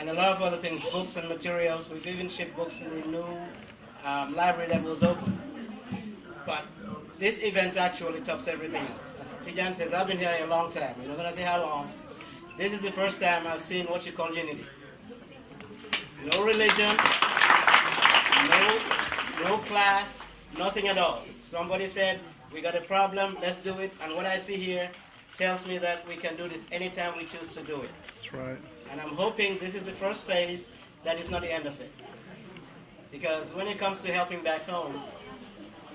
and a lot of other things, books and materials. We've even shipped books to the new library that was open. But this event actually tops everything else. As Tijan says, I've been here a long time. We're not going to say how long. This is the first time I've seen what you call unity. No religion, no class, nothing at all. Somebody said, we got a problem, let's do it. And what I see here tells me that we can do this anytime we choose to do it. That's right. And I'm hoping this is the first phase, that is not the end of it. Because when it comes to helping back home,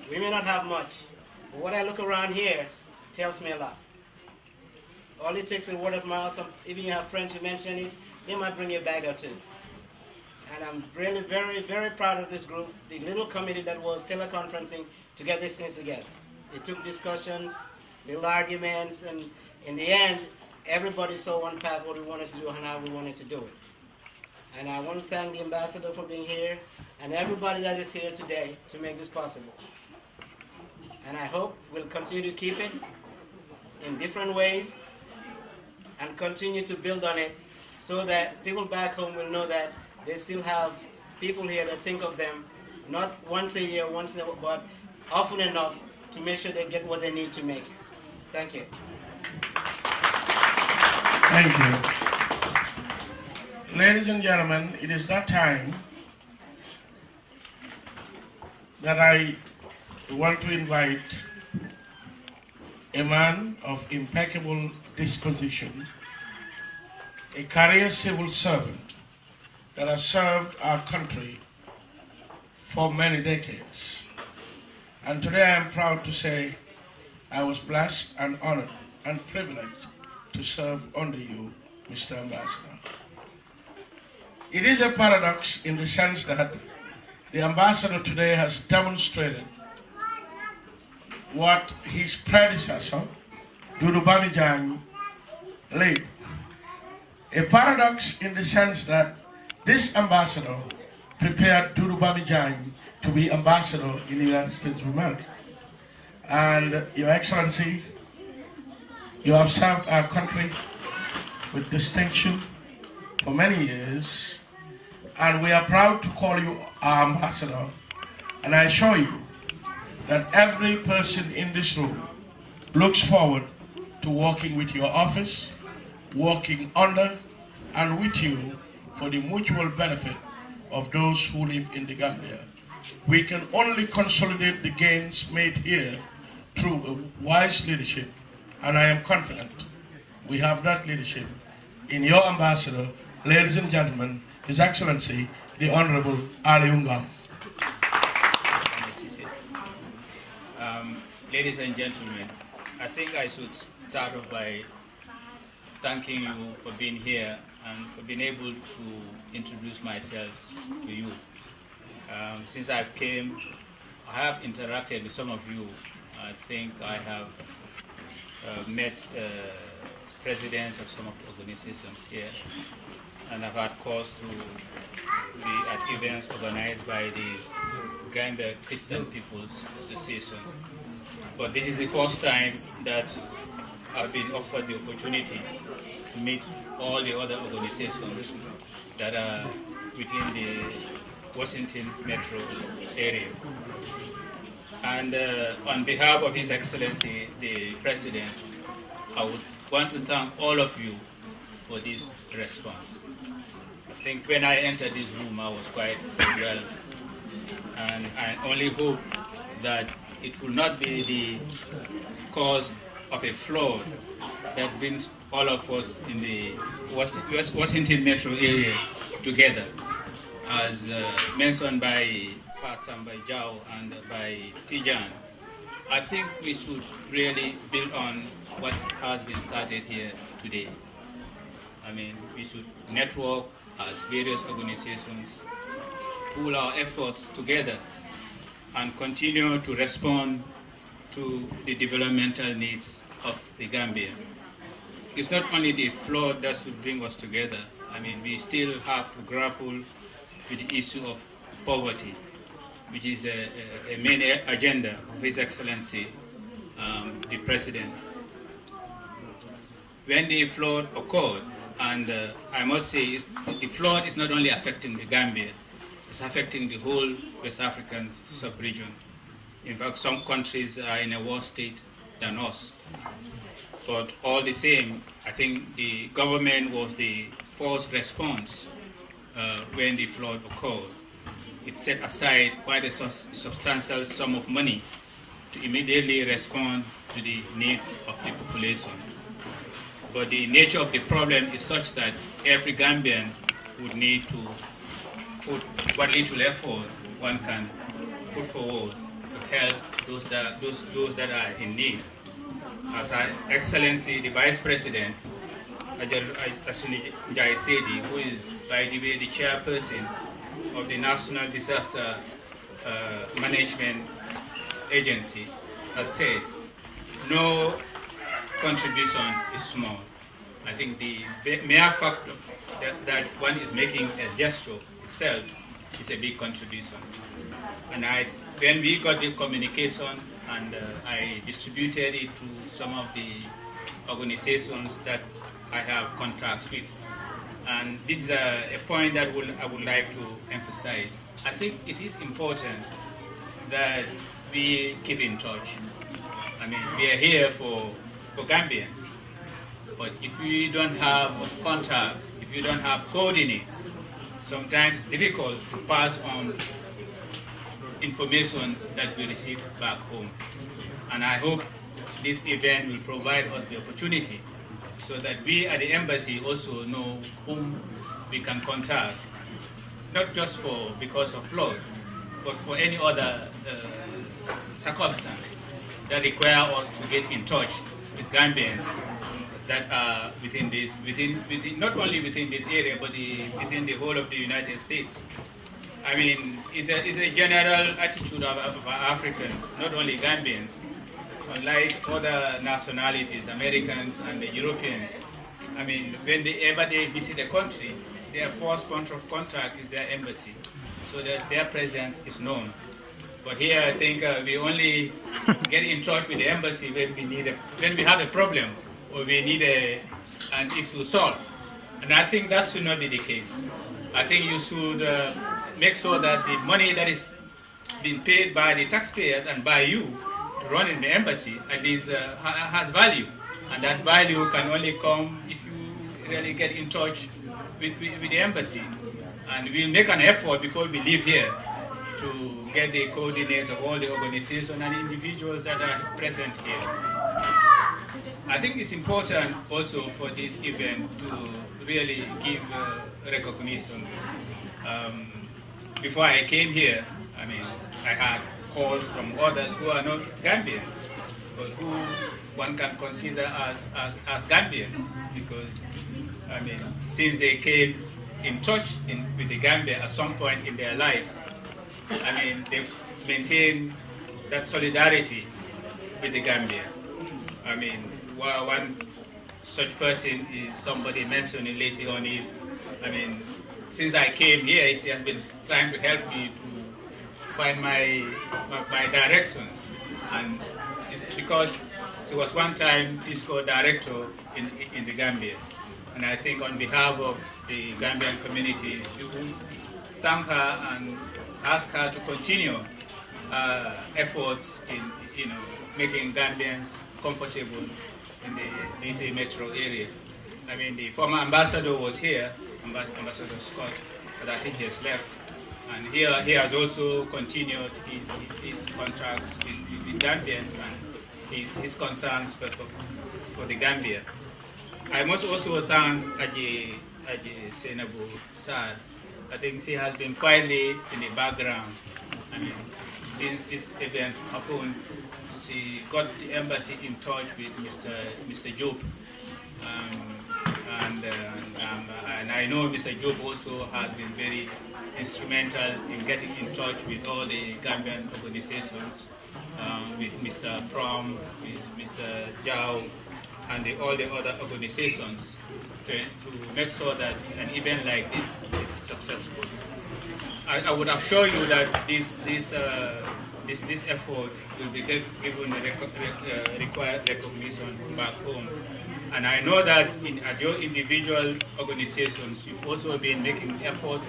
we may not have much, but what I look around here tells me a lot. All it takes is word of mouth. Even you have friends who mention it, they might bring you a bag or two. And I'm really very, very proud of this group, the little committee that was teleconferencing to get these things together. It took discussions, little arguments, and in the end, everybody saw one path, what we wanted to do and how we wanted to do it. And I want to thank the ambassador for being here and everybody that is here today to make this possible. And I hope we'll continue to keep it in different ways and continue to build on it so that people back home will know that they still have people here that think of them, not once a year, but often enough to make sure they get what they need to make it. Thank you. Thank you. Ladies and gentlemen, it is that time that I want to invite a man of impeccable disposition, a career civil servant that has served our country for many decades. And today I am proud to say I was blessed and honored and privileged to serve under you, Mr. Ambassador. It is a paradox in the sense that the ambassador today has demonstrated what his predecessor, Dudu Bamijang, laid. A paradox in the sense that this ambassador prepared Dudu Bamijang to be ambassador in the United States of America. And Your Excellency, you have served our country with distinction for many years, and we are proud to call you our ambassador. And I assure you that every person in this room looks forward to working with your office, working under and with you for the mutual benefit of those who live in the Gambia. We can only consolidate the gains made here through a wise leadership, and I am confident we have that leadership in your ambassador, ladies and gentlemen, His Excellency, the Honorable Ali Ungam. Ladies and gentlemen, I think I should start off by thanking you for being here and for being able to introduce myself to you. Since I came, I have interacted with some of you. I think I have met presidents of some of the organizations here, and I've had cause to be at events organized by the Gambia Christian People's Association. But this is the first time that I've been offered the opportunity to meet all the other organizations that are within the Washington metro area. And on behalf of His Excellency, the President, I would want to thank all of you for this response. I think when I entered this room, I was quite well, and I only hope that it will not be the cause of a flood that brings all of us in the Washington metro area together, as mentioned by Pastor by Jao and by Tijan. I think we should really build on what has been started here today. I mean, we should network as various organizations, pool our efforts together, and continue to respond to the developmental needs of the Gambia. It's not only the flood that should bring us together. I mean, we still have to grapple with the issue of poverty, which is a main agenda of His Excellency, the President. When the flood occurred, And I must say, the flood is not only affecting the Gambia, it's affecting the whole West African sub-region. In fact, some countries are in a worse state than us. But all the same, I think the government was the first response when the flood occurred. It set aside quite a substantial sum of money to immediately respond to the needs of the population. But the nature of the problem is such that every Gambian would need to put what little effort one can put forward to help those that are in need. As Her Excellency the Vice President, Asuni Jaisedi, who is, by the way, the chairperson of the National Disaster Management Agency, has said, no contribution is small. I think the mere fact that one is making a gesture itself is a big contribution. And when we got the communication and I distributed it to some of the organizations that I have contracts with, and this is a point that I would like to emphasize. I think it is important that we keep in touch. I mean, we are here for Gambians, but if we don't have contacts, if you don't have coordinates, sometimes it's difficult to pass on information that we receive back home. And I hope this event will provide us the opportunity so that we at the embassy also know whom we can contact, not just because of flood, but for any other circumstance that require us to get in touch with Gambians that are not only within this area, but within the whole of the United States. I mean, it's a general attitude of Africans, not only Gambians, unlike other nationalities, Americans and the Europeans. I mean, whenever they visit a country, their first point of contact is their embassy, so that their presence is known. But here, I think we only get in touch with the embassy when we have a problem or we need an issue solved. And I think that should not be the case. I think you should make sure that the money that is being paid by the taxpayers and by you to run in the embassy at least has value. And that value can only come if you really get in touch with the embassy. And we'll make an effort before we leave here to get the coordinates of all the organizations and individuals that are present here. I think it's important also for this event to really give recognition. Before I came here, I mean, I had calls from others who are not Gambians, but who one can consider as Gambians, because, I mean, since they came in touch with the Gambia at some point in their life, I mean, they've maintained that solidarity with the Gambia. I mean, one such person is somebody mentioned later on. I mean, since I came here, he has been trying to help me to find my directions, and it's because she was one time Peace Corps director in the Gambia, and I think on behalf of the Gambian community, we will thank her and ask her to continue efforts in making Gambians comfortable in the DC metro area. I mean, the former ambassador was here, Ambassador Scott, but I think he has left. And he has also continued his contracts with Gambians and his concerns for the Gambia. I must also thank Aji Senabu Saad. I think she has been quietly in the background. I mean, since this event happened, she got the embassy in touch with Mr. Job. And I know Mr. Job also has been very instrumental in getting in touch with all the Gambian organizations, with Mr. Prom, with Mr. Jao, and all the other organizations to make sure that an event like this is successful. I would assure you that this effort will be given required recognition back home. And I know that at your individual organizations, you've also been making efforts